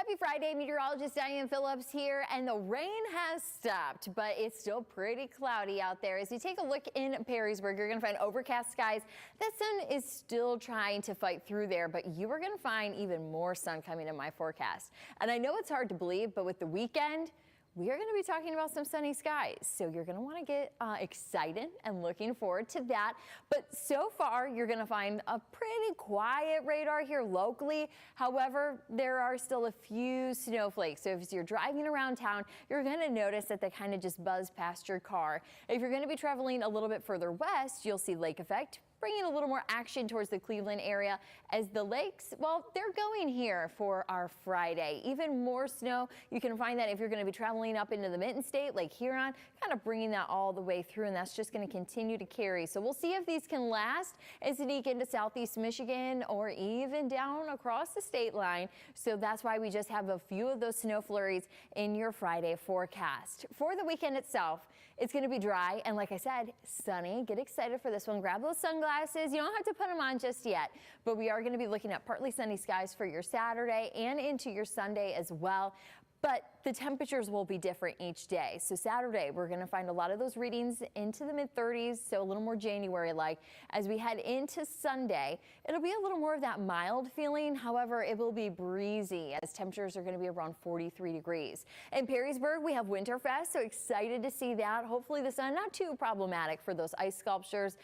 Happy Friday, meteorologist Diane Phillips here, and the rain has stopped, but it's still pretty cloudy out there. As you take a look in Perrysburg, you're going to find overcast skies. The sun is still trying to fight through there, but you are going to find even more sun coming in my forecast. And I know it's hard to believe, but with the weekend, we are going to be talking about some sunny skies, so you're going to want to get excited and looking forward to that. But so far, you're going to find a pretty quiet radar here locally. However, there are still a few snowflakes, so if you're driving around town, you're going to notice that they kind of just buzz past your car. If you're going to be traveling a little bit further west, you'll see lake effect, bringing a little more action towards the Cleveland area as the lakes, well, they're going here for our Friday. Even more snow. You can find that if you're going to be traveling up into the Mitten State, Lake Huron, kind of bringing that all the way through, and that's just going to continue to carry. So we'll see if these can last and sneak into southeast Michigan or even down across the state line. So that's why we just have a few of those snow flurries in your Friday forecast. For the weekend itself, it's going to be dry and, like I said, sunny. Get excited for this one. Grab those sunglasses. You don't have to put them on just yet, but we are going to be looking at partly sunny skies for your Saturday and into your Sunday as well. But the temperatures will be different each day. So Saturday, we're going to find a lot of those readings into the mid-30s, so a little more January-like. As we head into Sunday, it'll be a little more of that mild feeling. However, it will be breezy as temperatures are going to be around 43 degrees. In Perrysburg, we have Winterfest, so excited to see that. Hopefully the sun not too problematic for those ice sculptures.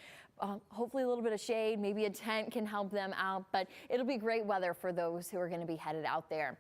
Hopefully a little bit of shade, maybe a tent can help them out, but it'll be great weather for those who are going to be headed out there.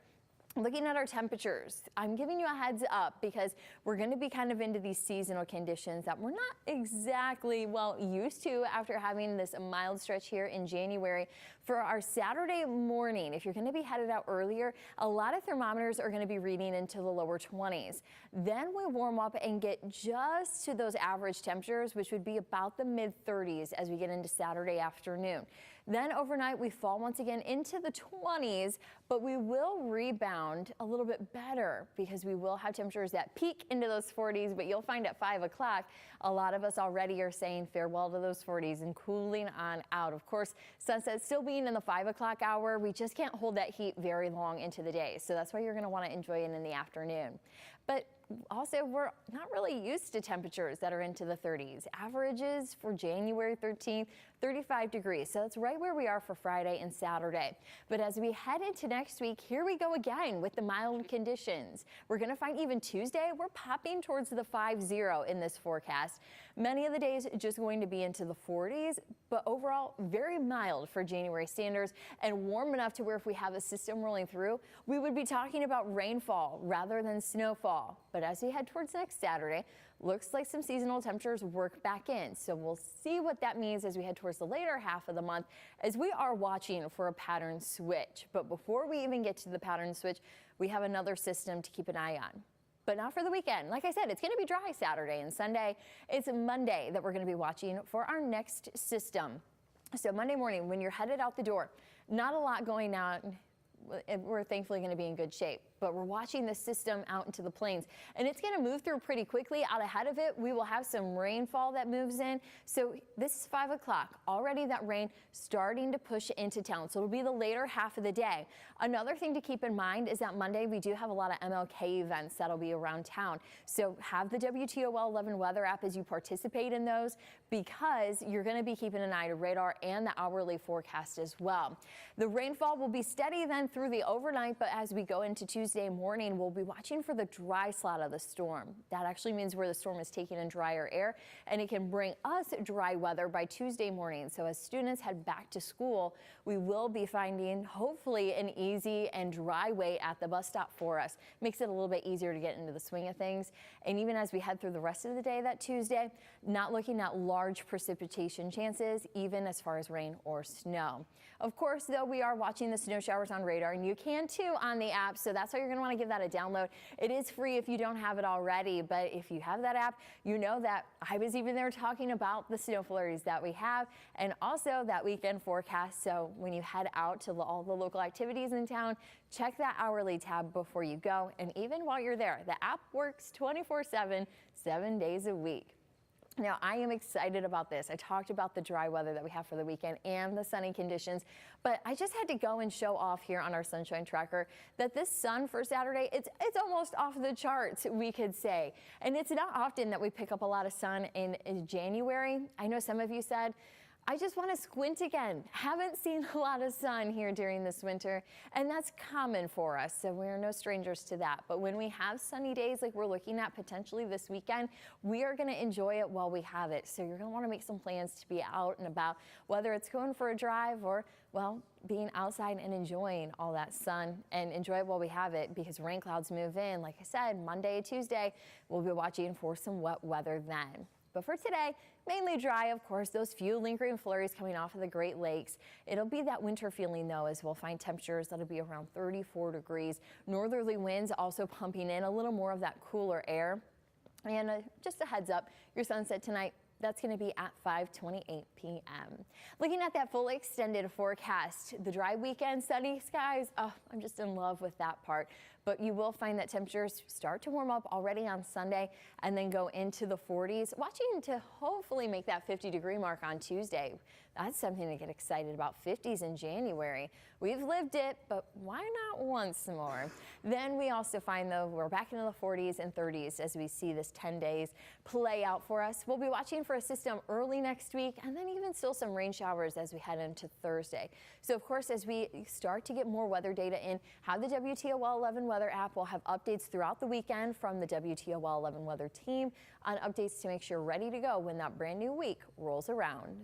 Looking at our temperatures, I'm giving you a heads up because we're going to be kind of into these seasonal conditions that we're not exactly well used to after having this mild stretch here in January. For our Saturday morning, if you're going to be headed out earlier, a lot of thermometers are going to be reading into the lower 20s. Then we warm up and get just to those average temperatures, which would be about the mid 30s as we get into Saturday afternoon. Then overnight we fall once again into the 20s, but we will rebound a little bit better because we will have temperatures that peak into those 40s, but you'll find at 5 o'clock, a lot of us already are saying farewell to those 40s and cooling on out. Of course, sunset still being in the 5 o'clock hour, we just can't hold that heat very long into the day. So that's why you're going to want to enjoy it in the afternoon. But also, we're not really used to temperatures that are into the 30s. Averages for January 13th, 35 degrees. So that's right where we are for Friday and Saturday. But as we head into next week, here we go again with the mild conditions. We're going to find even Tuesday, we're popping towards the 50 in this forecast. Many of the days just going to be into the 40s, but overall very mild for January standards and warm enough to where if we have a system rolling through, we would be talking about rainfall rather than snowfall. But as we head towards next Saturday, looks like some seasonal temperatures work back in. So we'll see what that means as we head towards the later half of the month as we are watching for a pattern switch. But before we even get to the pattern switch, we have another system to keep an eye on. But not for the weekend. Like I said, it's going to be dry Saturday and Sunday. It's Monday that we're going to be watching for our next system. So Monday morning, when you're headed out the door, not a lot going on. We're thankfully going to be in good shape, but we're watching the system out into the plains and it's going to move through pretty quickly. Out ahead of it, we will have some rainfall that moves in. So this is 5 o'clock already, that rain starting to push into town. So it'll be the later half of the day. Another thing to keep in mind is that Monday we do have a lot of MLK events that'll be around town. So have the WTOL 11 weather app as you participate in those because you're going to be keeping an eye to radar and the hourly forecast as well. The rainfall will be steady then through the overnight, but as we go into Tuesday morning, we'll be watching for the dry slot of the storm. That actually means where the storm is taking in drier air, and it can bring us dry weather by Tuesday morning. So as students head back to school, we will be finding hopefully an easy and dry way at the bus stop for us. Makes it a little bit easier to get into the swing of things. And even as we head through the rest of the day that Tuesday, not looking at large precipitation chances, even as far as rain or snow. Of course, though, we are watching the snow showers on radar, and you can too on the app, so that's why you're going to want to give that a download. It is free if you don't have it already, but if you have that app, you know that I was even there talking about the snow flurries that we have and also that weekend forecast. So when you head out to all the local activities in town, check that hourly tab before you go. And even while you're there, the app works 24/7, 7 days a week. Now, I am excited about this. I talked about the dry weather that we have for the weekend and the sunny conditions, but I just had to go and show off here on our sunshine tracker that this sun for Saturday, it's almost off the charts, we could say. And it's not often that we pick up a lot of sun in January. I know some of you said, I just want to squint again. Haven't seen a lot of sun here during this winter, and that's common for us, so we're no strangers to that. But when we have sunny days like we're looking at potentially this weekend, we are going to enjoy it while we have it. So you're going to want to make some plans to be out and about, whether it's going for a drive or, well, being outside and enjoying all that sun, and enjoy it while we have it, because rain clouds move in. Like I said, Monday, Tuesday, we'll be watching for some wet weather then. But for today, mainly dry, of course, those few lingering flurries coming off of the Great Lakes. It'll be that winter feeling, though, as we'll find temperatures that'll be around 34 degrees. Northerly winds also pumping in a little more of that cooler air. And just a heads up, your sunset tonight, that's going to be at 5:28 p.m. Looking at that full extended forecast, the dry weekend, sunny skies, oh, I'm just in love with that part. But you will find that temperatures start to warm up already on Sunday and then go into the 40s, watching to hopefully make that 50-degree mark on Tuesday. That's something to get excited about. 50s in January. We've lived it, but why not once more? Then we also find, though, we're back into the 40s and 30s as we see this 10 days play out for us. We'll be watching for a system early next week, and then even still some rain showers as we head into Thursday. So, of course, as we start to get more weather data in, have the WTOL 11 weather app. We'll have updates throughout the weekend from the WTOL 11 weather team on updates to make sure you're ready to go when that brand new week rolls around.